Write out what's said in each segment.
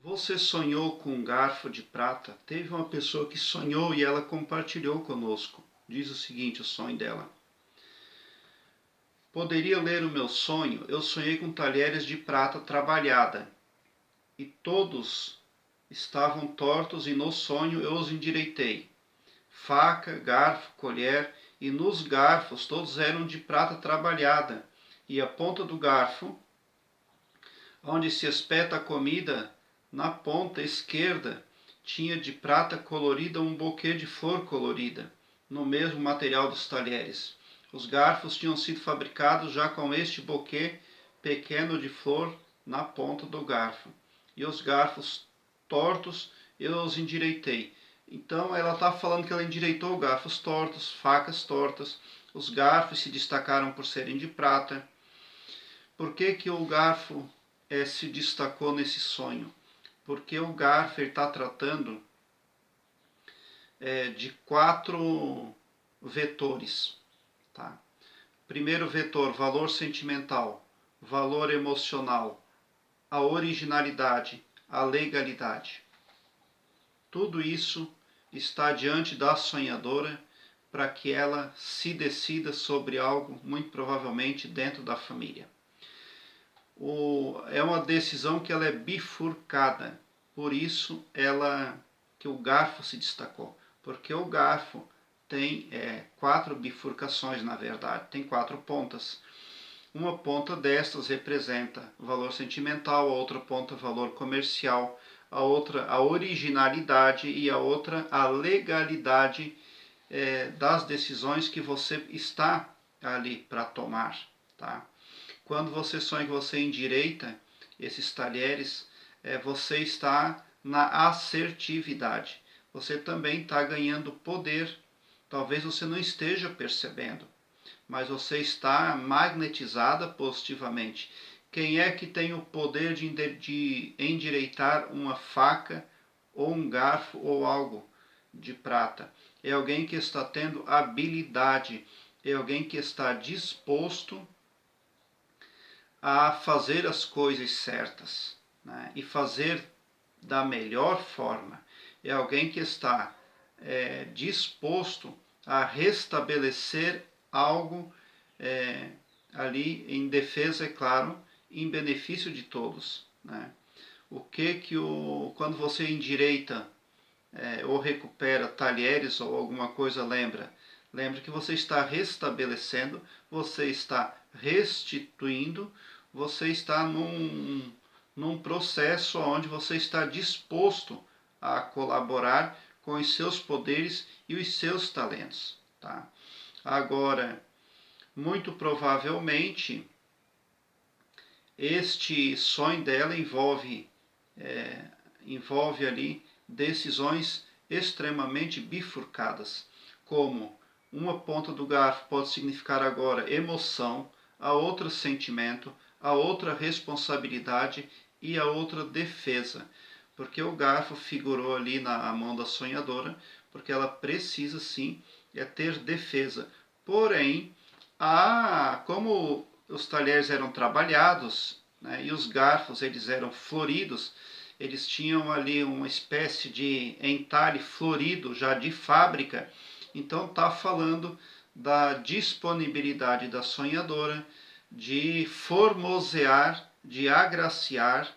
Você sonhou com um garfo de prata? Teve uma pessoa que sonhou e ela compartilhou conosco. Diz o seguinte, o sonho dela. Poderia ler o meu sonho? Eu sonhei com talheres de prata trabalhada e todos estavam tortos e no sonho eu os endireitei. Faca, garfo, colher e nos garfos todos eram de prata trabalhada e a ponta do garfo, onde se espeta a comida, na ponta esquerda tinha de prata colorida um buquê de flor colorida, no mesmo material dos talheres. Os garfos tinham sido fabricados já com este buquê pequeno de flor na ponta do garfo. E os garfos tortos eu os endireitei. Então ela está falando que ela endireitou garfos tortos, facas tortas. Os garfos se destacaram por serem de prata. Por que que o garfo se destacou nesse sonho? Porque o garfo está tratando de 4 vetores. Tá? Primeiro vetor, valor sentimental, valor emocional, a originalidade, a legalidade. Tudo isso está diante da sonhadora para que ela se decida sobre algo, muito provavelmente dentro da família. É uma decisão que ela é bifurcada, por isso que o garfo se destacou, porque o garfo tem 4 bifurcações, na verdade, tem 4 pontas. Uma ponta destas representa valor sentimental, a outra ponta valor comercial, a outra a originalidade e a outra a legalidade das decisões que você está ali para tomar, tá? Quando você sonha que você endireita esses talheres, você está na assertividade. Você também está ganhando poder. Talvez você não esteja percebendo, mas você está magnetizada positivamente. Quem é que tem o poder de endireitar uma faca ou um garfo ou algo de prata? É alguém que está tendo habilidade, é alguém que está disposto a fazer as coisas certas, né? E fazer da melhor forma. É alguém que está disposto a restabelecer algo ali em defesa, é claro, em benefício de todos, né? Quando você endireita ou recupera talheres ou alguma coisa, lembra que você está restabelecendo, você está restituindo, você está num processo onde você está disposto a colaborar com os seus poderes e os seus talentos, tá? Agora, muito provavelmente, este sonho dela envolve ali decisões extremamente bifurcadas, como uma ponta do garfo pode significar agora emoção, a outra sentimento, a outra responsabilidade e a outra defesa, porque o garfo figurou ali na mão da sonhadora, porque ela precisa sim ter defesa. Porém, como os talheres eram trabalhados, né, e os garfos eles eram floridos, eles tinham ali uma espécie de entalhe florido já de fábrica. Então está falando da disponibilidade da sonhadora de formosear, de agraciar,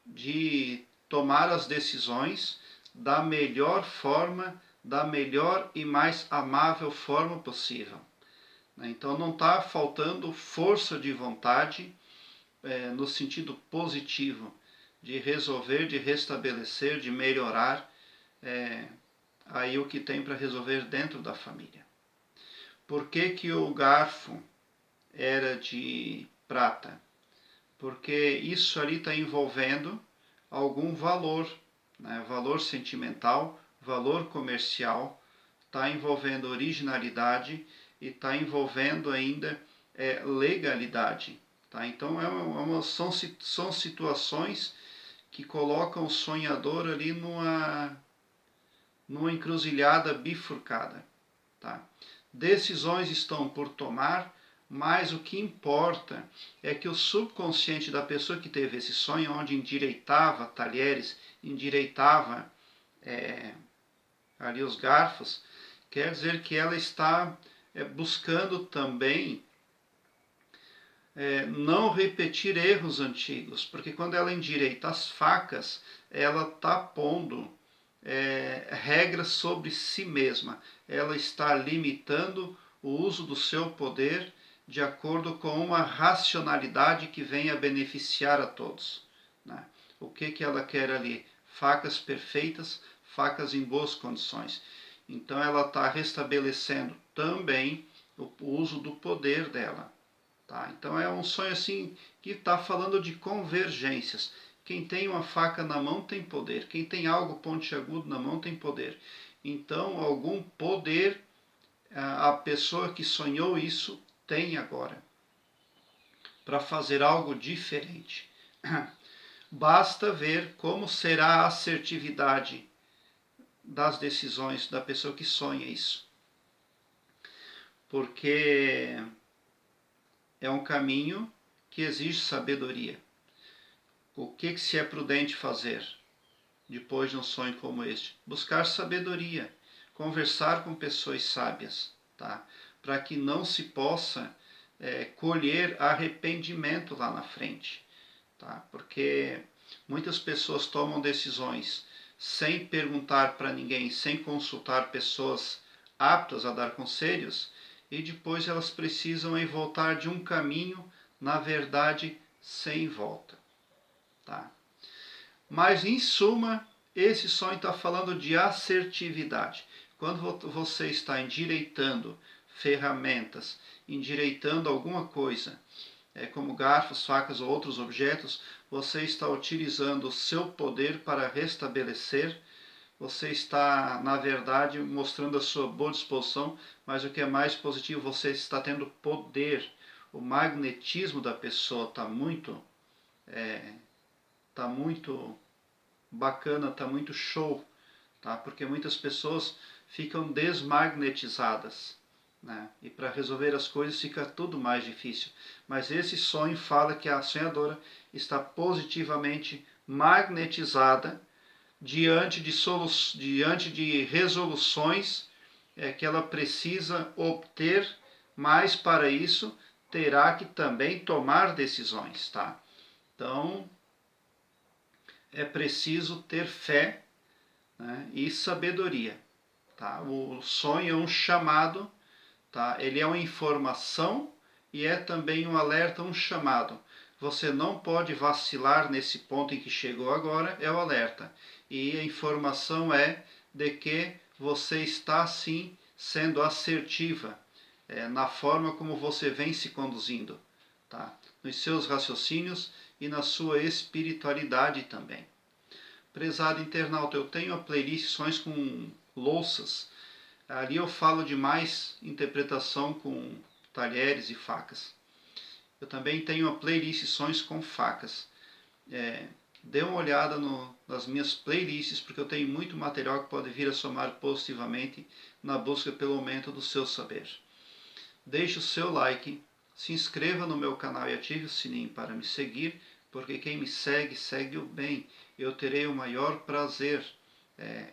de tomar as decisões da melhor forma, da melhor e mais amável forma possível. Então não está faltando força de vontade no sentido positivo, de resolver, de restabelecer, de melhorar aí o que tem para resolver dentro da família. Por que o garfo era de prata? Porque isso ali está envolvendo algum valor, né? Valor sentimental, valor comercial, está envolvendo originalidade e está envolvendo ainda legalidade. Tá? Então são situações que colocam o sonhador ali numa encruzilhada bifurcada. Tá? Decisões estão por tomar, mas o que importa é que o subconsciente da pessoa que teve esse sonho, onde endireitava talheres, endireitava ali os garfos, quer dizer que ela está buscando também não repetir erros antigos, porque quando ela endireita as facas, ela está pondo regras sobre si mesma, ela está limitando o uso do seu poder de acordo com uma racionalidade que venha beneficiar a todos. Né? O que ela quer ali? Facas perfeitas, facas em boas condições. Então ela está restabelecendo também o uso do poder dela. Tá? Então é um sonho assim que está falando de convergências. Quem tem uma faca na mão tem poder. Quem tem algo pontiagudo na mão tem poder. Então algum poder a pessoa que sonhou isso tem agora para fazer algo diferente. Basta ver como será a assertividade das decisões da pessoa que sonha isso. Porque é um caminho que exige sabedoria. O que se é prudente fazer depois de um sonho como este? Buscar sabedoria, conversar com pessoas sábias, tá? Para que não se possa colher arrependimento lá na frente. Tá? Porque muitas pessoas tomam decisões sem perguntar para ninguém, sem consultar pessoas aptas a dar conselhos, e depois elas precisam voltar de um caminho, na verdade, sem volta. Tá? Mas, em suma, esse sonho está falando de assertividade. Quando você está endireitando ferramentas, endireitando alguma coisa, como garfos, facas ou outros objetos, você está utilizando o seu poder para restabelecer, você está, na verdade, mostrando a sua boa disposição, mas o que é mais positivo, você está tendo poder. O magnetismo da pessoa está muito bacana, está muito show, tá? Porque muitas pessoas ficam desmagnetizadas. Né? E para resolver as coisas fica tudo mais difícil. Mas esse sonho fala que a sonhadora está positivamente magnetizada diante de resoluções que ela precisa obter, mas para isso terá que também tomar decisões. Tá? Então é preciso ter fé, né, e sabedoria. Tá? O sonho é um chamado. Tá? Ele é uma informação e é também um alerta, um chamado. Você não pode vacilar nesse ponto em que chegou agora, é o alerta. E a informação é de que você está sim sendo assertiva na forma como você vem se conduzindo, tá? Nos seus raciocínios e na sua espiritualidade também. Prezado internauta, eu tenho a playlist Sonhos com Louças. Ali eu falo de mais interpretação com talheres e facas. Eu também tenho uma playlist Sonhos com Facas. Dê uma olhada nas minhas playlists, porque eu tenho muito material que pode vir a somar positivamente na busca pelo aumento do seu saber. Deixe o seu like, se inscreva no meu canal e ative o sininho para me seguir, porque quem me segue, segue o bem. Eu terei o maior prazer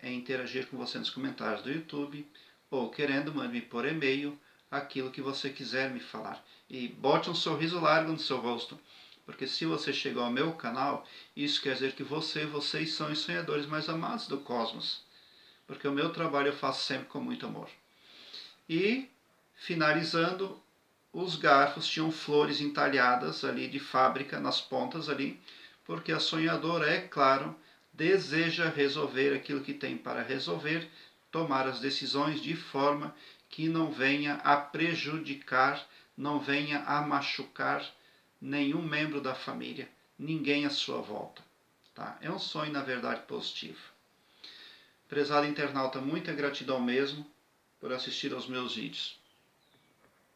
em interagir com você nos comentários do YouTube, ou querendo, mande-me por e-mail aquilo que você quiser me falar. E bote um sorriso largo no seu rosto, porque se você chegou ao meu canal, isso quer dizer que vocês são os sonhadores mais amados do cosmos, porque o meu trabalho eu faço sempre com muito amor. E, finalizando, os garfos tinham flores entalhadas ali de fábrica nas pontas ali, porque a sonhadora, é claro, deseja resolver aquilo que tem para resolver, tomar as decisões de forma que não venha a prejudicar, não venha a machucar nenhum membro da família, ninguém à sua volta. Tá? É um sonho, na verdade, positivo. Prezado internauta, muita gratidão mesmo por assistir aos meus vídeos.